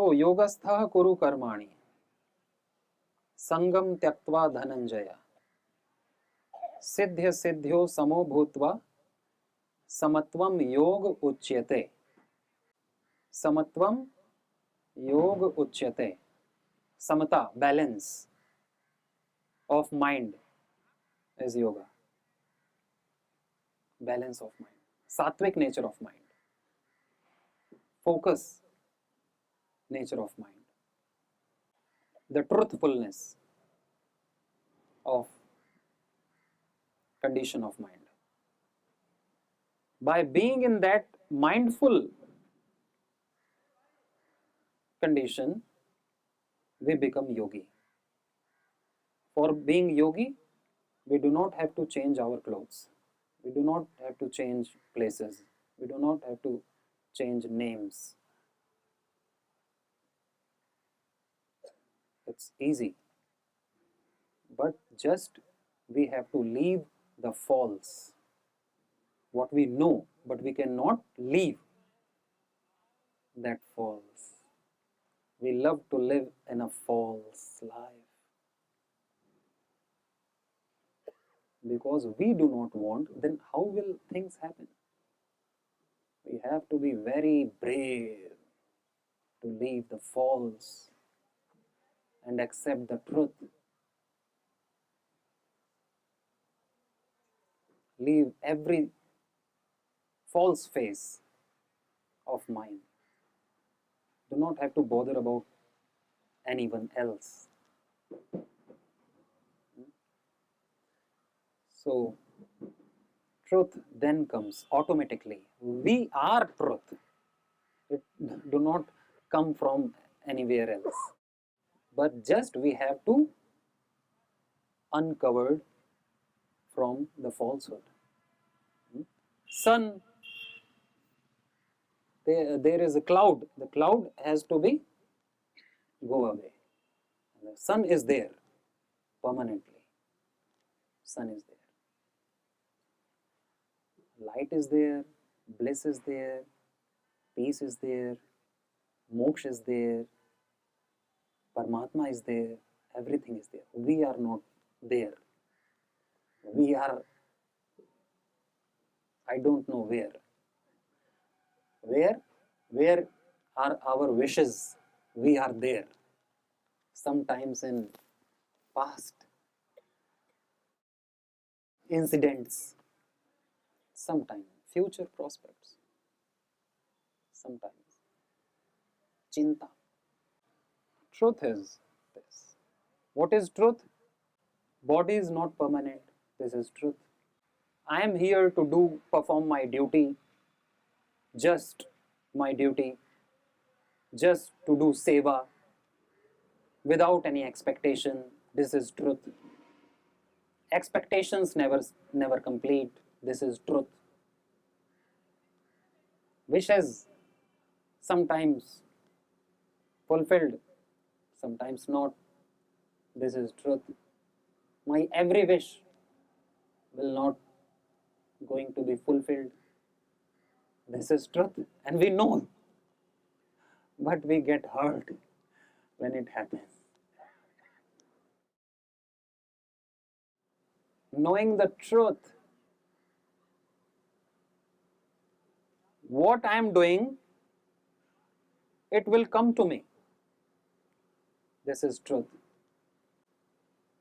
So yogasthah kuru karmani sangam tyaktva dhananjaya सिद्ध्य सिद्ध्यो समो भूत्वा समत्वम योग उच्यते. समत्वम योग उच्यते. समता, balance of mind is yoga. Balance of mind, sattvic nature of mind, focus nature of mind, the truthfulness of condition of mind. By being in that mindful condition, we become yogi. For being yogi, we do not have to change our clothes. We do not have to change places. We do not have to change names. It's easy. But just we have to leave the false. What we know, but we cannot leave that false. We love to live in a false life because we do not want, then how will things happen? We have to be very brave to leave the false and accept the truth. Leave every false face of mind. Do not have to bother about anyone else. So, truth then comes automatically. We are truth. It do not come from anywhere else. But just we have to uncover from the falsehood. Sun, there is a cloud. The cloud has to be go away. The sun is there permanently. Sun is there. Light is there, bliss is there, peace is there, moksha is there, Paramatma is there, everything is there. We are not there. We are, I don't know where. Where are our wishes? We are there. Sometimes in past incidents, sometimes future prospects, sometimes chinta. Truth is this. What is truth? Body is not permanent. This is truth. I am here to perform my duty, just my duty, just to do seva without any expectation. This is truth. Expectations never complete. This is truth. Wishes sometimes fulfilled, sometimes not. This is truth. My every wish will not going to be fulfilled. This is truth. And we know, but we get hurt when it happens. Knowing the truth, what I am doing, it will come to me. This is truth.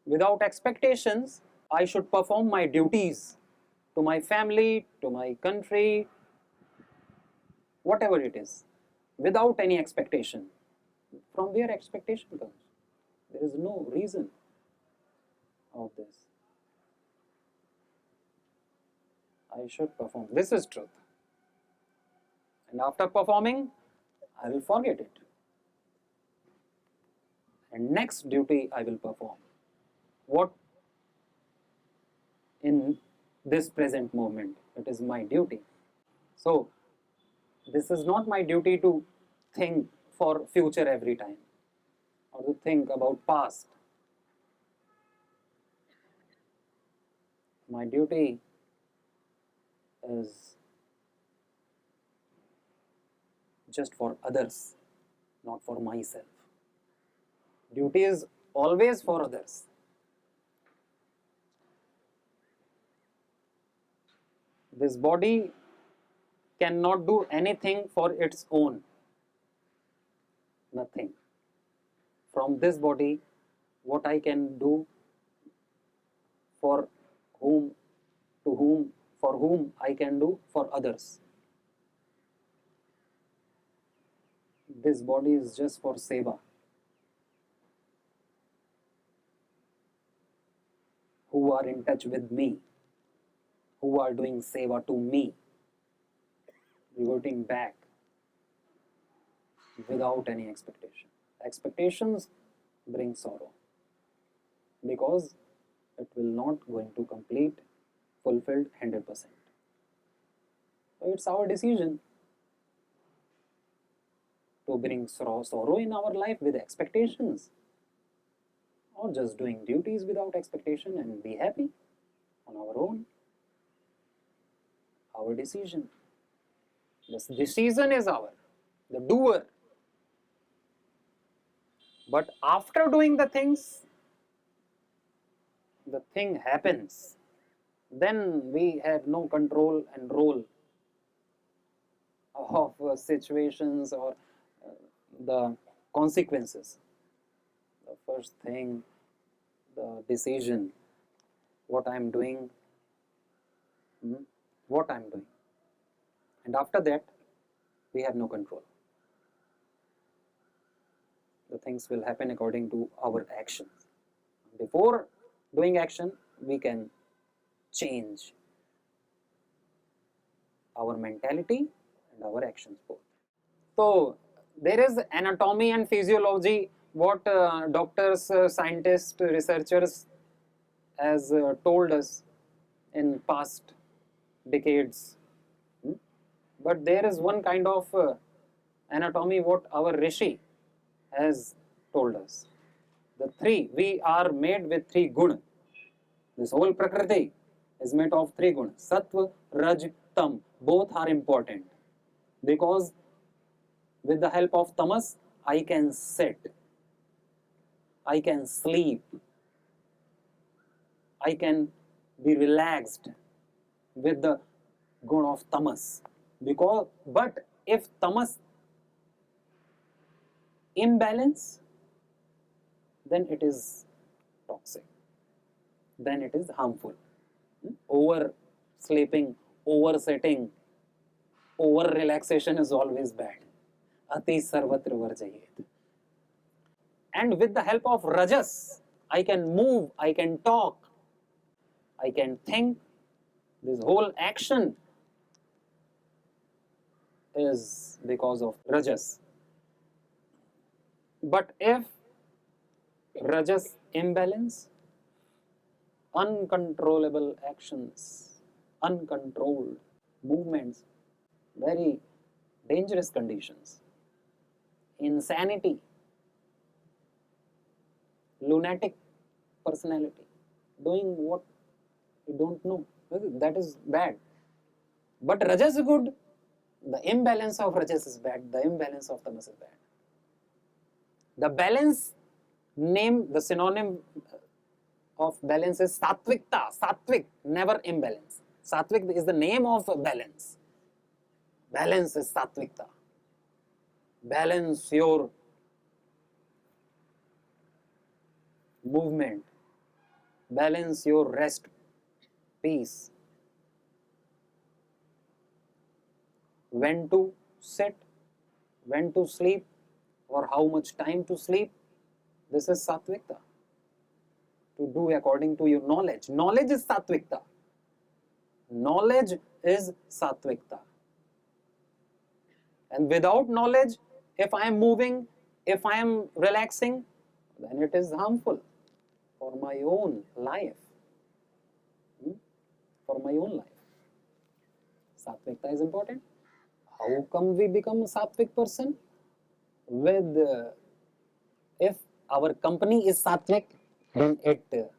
Without expectations, I should perform my duties to my family, to my country, whatever it is, without any expectation. From where expectation comes? There is no reason of this. I should perform. This is truth. And after performing, I will forget it. And next duty I will perform. What in this present moment? It is my duty. So, this is not my duty to think for future every time or to think about past. My duty is just for others. not for myself. Duty is always for others. This body cannot do anything for its own. Nothing. From this body, what I can do for whom, for whom I can do for others. This body is just for seva. Who are in touch with me, who are doing seva to me, reverting back without any expectation. Expectations bring sorrow because it will not going to complete, fulfilled 100%. So it's our decision to bring sorrow in our life with expectations, or just doing duties without expectation and be happy on our own. Our decision. This decision is the doer. But after doing the things, the thing happens. Then we have no control and role of situations or the consequences. The first thing, the decision, what I am doing, and after that we have no control. The things will happen according to our actions. Before doing action, we can change our mentality and our actions both. So there is anatomy and physiology, what doctors, scientists, researchers has told us in past decades. But there is one kind of anatomy what our Rishi has told us. We are made with 3 guna. This whole Prakriti is made of 3 guna. Sattva, Raj, Tam. Both are important because with the help of Tamas, I can sit, I can sleep, I can be relaxed with the guna of Tamas. But if Tamas imbalance, then it is toxic, then it is harmful. Over sleeping, over sitting, over relaxation is always bad. Ati sarvatra varjayet. And with the help of Rajas, I can move, I can talk, I can think. This whole action is because of Rajas. But if Rajas imbalance, uncontrollable actions, uncontrolled movements, very dangerous conditions, insanity, lunatic personality, doing what you don't know, that is bad. But Rajas is good. The imbalance of Rajas is bad. The imbalance of Tamas is bad. The balance name, the synonym of balance is Satvikta. Satvik, never imbalance. Satvik is the name of balance. Balance is Satvikta. Balance your movement. Balance your rest, peace. When to sit, when to sleep, or how much time to sleep, this is Satvikta. To do according to your knowledge. Knowledge is Satvikta. Knowledge is Satvikta. And without knowledge, if I am moving, if I am relaxing, then it is harmful for my own life. For my own life. Satvikta is important. How come we become a Sattvic person? If our company is Sattvic, then it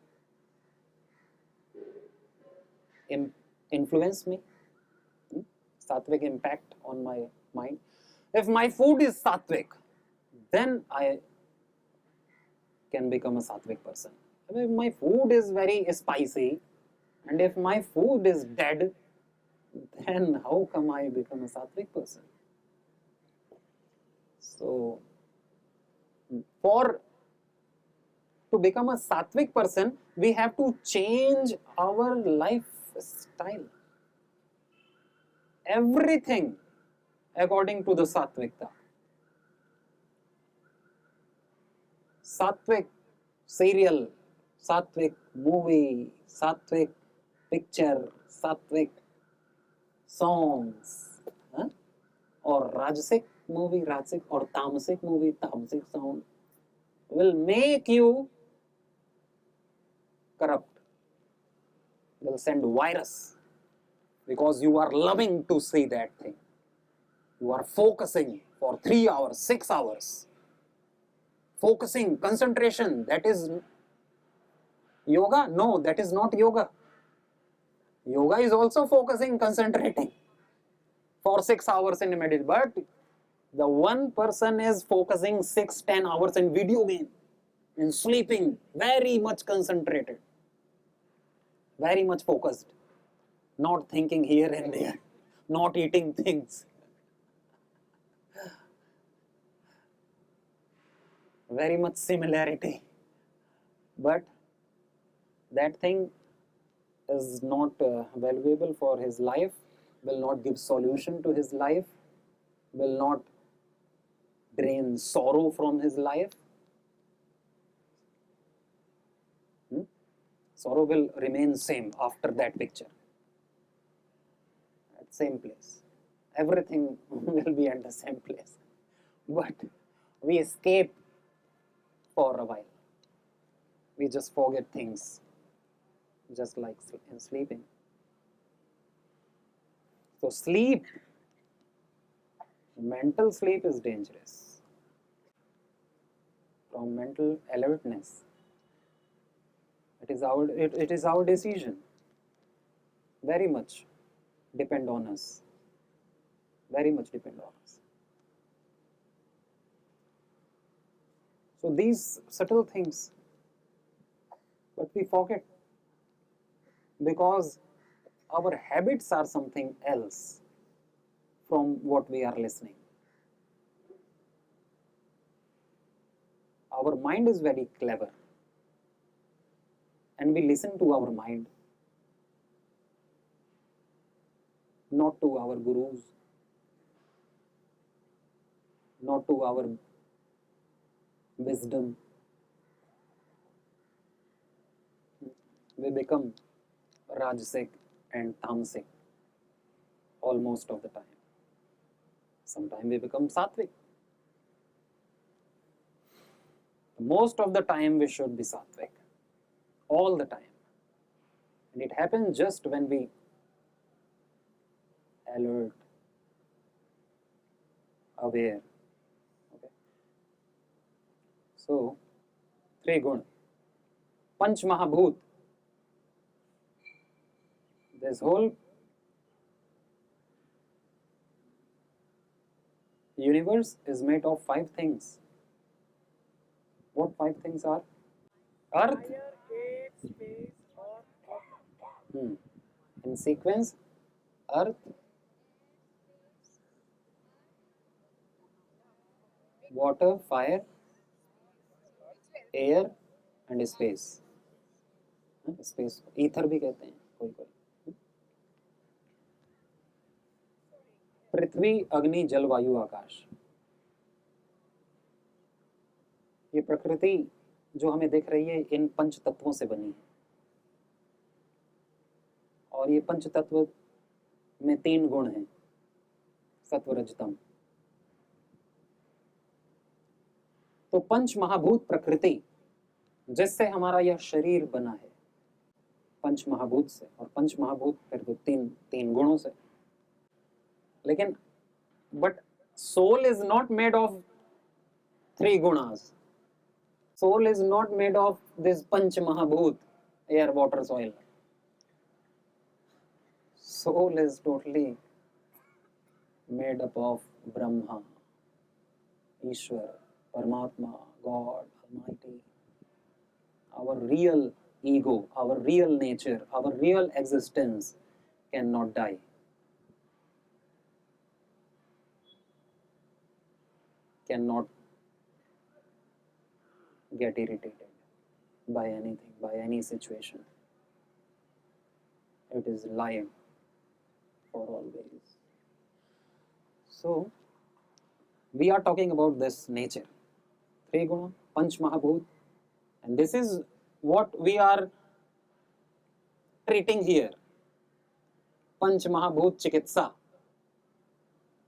influence me. Sattvic impact on my mind. If my food is Sattvic, then I can become a sattvic person. If my food is very spicy and if my food is dead, then how come I become a sattvic person? So, to become a sattvic person, we have to change our lifestyle. Everything according to the Sattvikta. Sattvic serial, Sattvic movie, Sattvic picture, Sattvic songs, huh? Or Rajasic movie, Rajasic, or Tamasic movie, Tamasic song will make you corrupt, will send virus because you are loving to see that thing. You are focusing for 3 hours, 6 hours. Focusing, concentration, that is yoga? No, that is not yoga. Yoga is also focusing, concentrating for 6 hours in meditation. But the one person is focusing 6-10 hours in video game, in sleeping, very much concentrated, very much focused, not thinking here and there, not eating things. Very much similarity. But that thing is not valuable for his life, will not give solution to his life, will not drain sorrow from his life. Sorrow will remain same after that picture, at same place. Everything will be at the same place. But we escape for a while. We just forget things, just like in sleeping. So sleep, mental sleep is dangerous. From mental alertness, it is our decision. Very much depend on us. Very much depend on us. So these subtle things, but we forget because our habits are something else from what we are listening. Our mind is very clever and we listen to our mind, not to our gurus, not to our wisdom. We become Rajasic and Tamasic almost of the time. Sometimes we become Sattvic. Most of the time we should be Sattvic. All the time. And it happens just when we alert, aware. Okay. So, 3 guna. Panch Mahabhut. This whole universe is made of 5 things. What 5 things are? Earth. In sequence, Earth, water, fire, air and space. Space, ether भी कहते हैं कोई कोई. पृथ्वी, अग्नि, जल, वायु, आकाश. ये प्रकृति जो हमें दिख रही है इन पंच तत्वों से बनी है. और ये पंच तत्व में 3 गुण हैं, सत्व, रज, तम. तो पंच महाभूत प्रकृति जिससे हमारा यह शरीर बना है, पंच महाभूत से. और पंच महाभूत फिर वो तीन गुणों से. लेकिन but soul is not made of 3 गुणास. Soul is not made of this panch mahabhut, air, water, soil. Soul is totally made up of Brahma, Ishwar, Paramatma, God, Almighty, our real ego, our real nature, our real existence cannot die. Cannot get irritated by anything, by any situation. It is live for always. So, we are talking about this nature, three guna, Panch Mahabhut, and this is what we are treating here. Panch Mahabhut Chikitsa.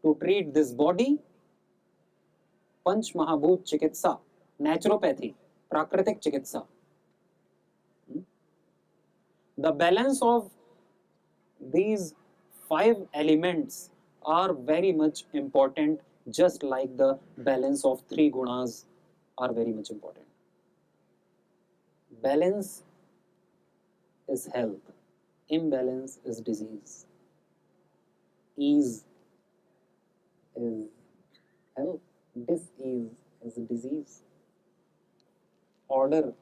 To treat this body, Panch Mahabhut Chikitsa, naturopathy, Prakritik Chikitsa. The balance of these five elements are very much important, just like the balance of three gunas are very much important. Balance is health, imbalance is disease. Ease is health, dis-ease is disease. Order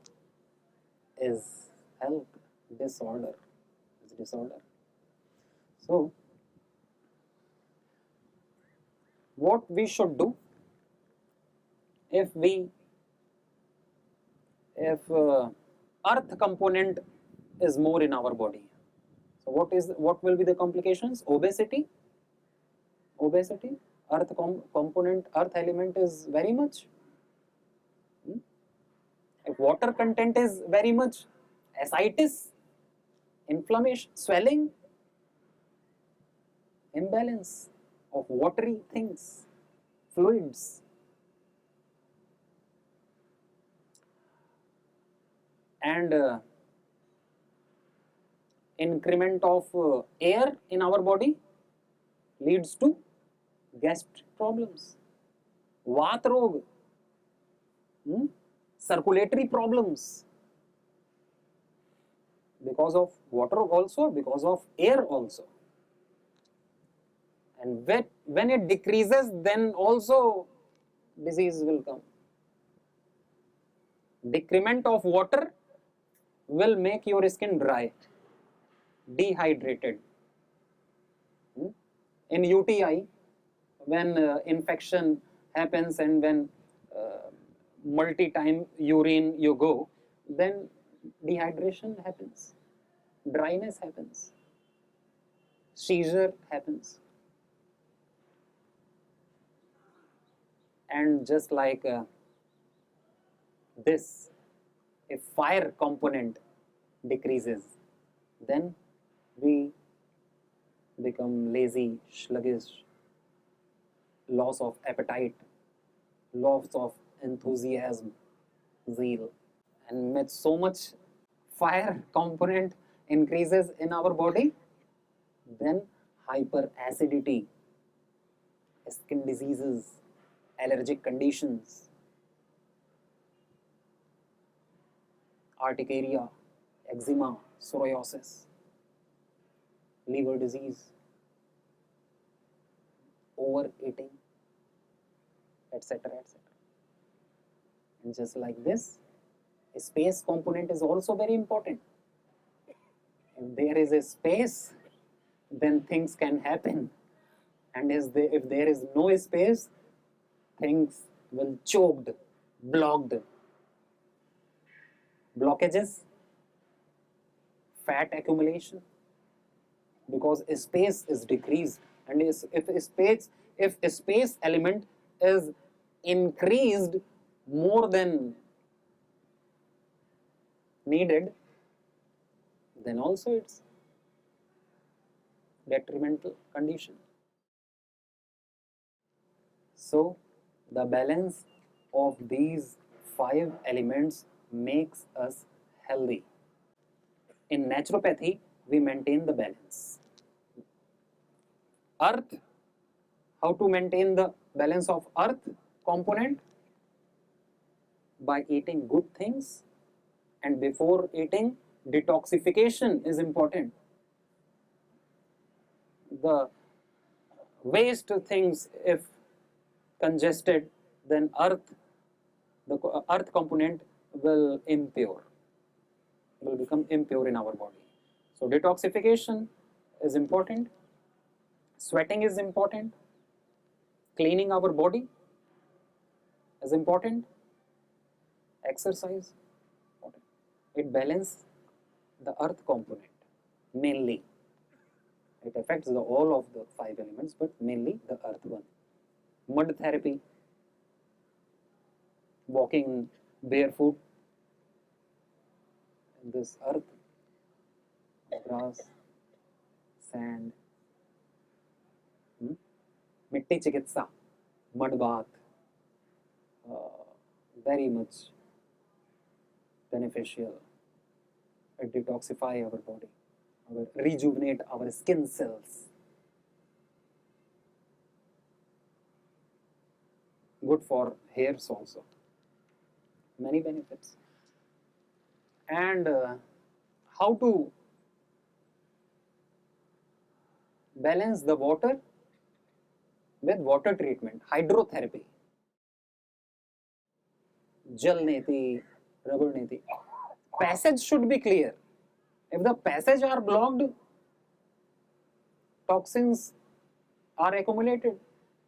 is health, disorder is disorder. So, what we should do if earth component is more in our body? So, what will be the complications? Obesity. Earth component, earth element is very much. If water content is very much, ascites, inflammation, swelling, imbalance of watery things, fluids. And increment of air in our body leads to gastric problems, Vat rog, circulatory problems, because of water also, because of air also. And when it decreases, then also disease will come. Decrement of water will make your skin dry, dehydrated. In UTI, when infection happens and when multi-time urine you go, then dehydration happens, dryness happens, seizure happens. And just like this, if fire component decreases, then we become lazy, sluggish, loss of appetite, loss of enthusiasm, zeal. And with so much fire component increases in our body, then hyperacidity, skin diseases, allergic conditions, urticaria, eczema, psoriasis, liver disease, overeating, etc. etc. And just like this, space component is also very important. If there is a space, then things can happen. And if there is no space, things will choked, blocked. Blockages, fat accumulation, because space is decreased. And if space element is increased more than needed, then also it's detrimental condition. So the balance of these five elements makes us healthy. In naturopathy, we maintain the balance. Earth, how to maintain the balance of earth component? By eating good things, and before eating, detoxification is important. The waste things, if congested, then earth the earth component will become impure in our body. So detoxification is important, sweating is important, cleaning our body is important, exercise important. It balances the earth component mainly. It affects all of the 5 elements, but mainly the earth one. Mud therapy, walking barefoot in this earth, grass, sand, mitti chikitsa, mud bath, very much beneficial. It detoxify our body, rejuvenate our skin cells. Good for hairs also. Many benefits. And how to balance the water with water treatment, hydrotherapy, jal neti, rubber neti. Passage should be clear. If the passage are blocked, toxins are accumulated,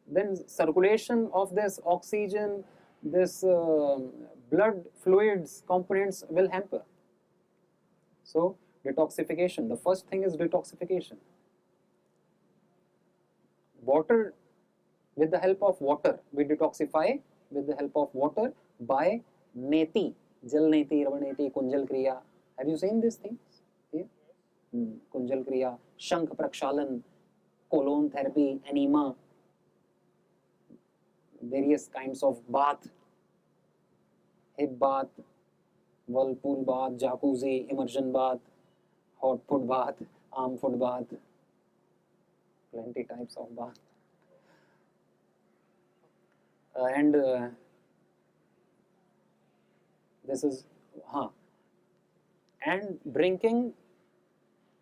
then circulation of this oxygen, this blood fluids components will hamper. So detoxification, the first thing is detoxification. Water, with the help of water, we detoxify with the help of water by neti, jal neti, rava neti, kunjal kriya. Have you seen these things? Yeah? Kunjal kriya, shank prakshalan, colon therapy, enema, various kinds of bath, hip bath, whirlpool bath, jacuzzi, immersion bath, hot foot bath, arm foot bath, plenty types of bath. And this is, and drinking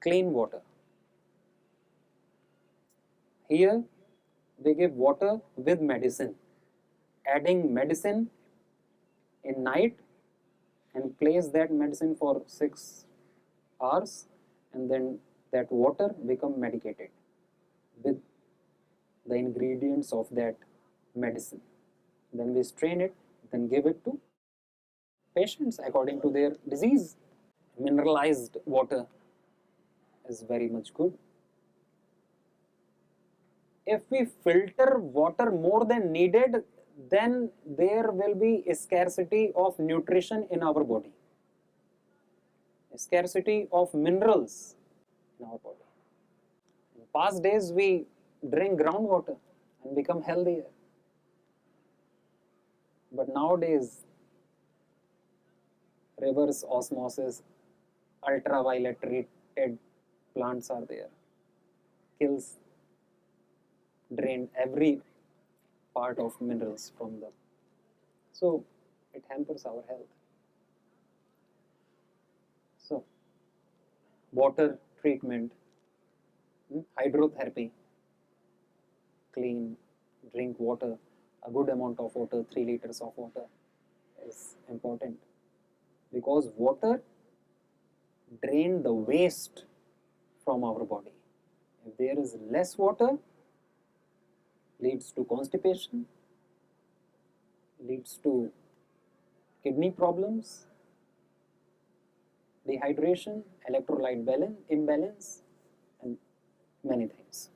clean water. Here they give water with medicine, adding medicine in night and place that medicine for 6 hours, and then that water become medicated with the ingredients of that medicine. Then we strain it, then give it to patients according to their disease. Mineralized water is very much good. If we filter water more than needed, then there will be a scarcity of nutrition in our body, a scarcity of minerals in our body. In past days, we drink groundwater and become healthier. But nowadays, reverse osmosis, ultraviolet treated plants are there, kills, drain every part of minerals from them. So it hampers our health. So water treatment, hydrotherapy, clean, drink water, a good amount of water, 3 liters of water is important, because water drain the waste from our body. If there is less water, leads to constipation, leads to kidney problems, dehydration, electrolyte imbalance, and many things.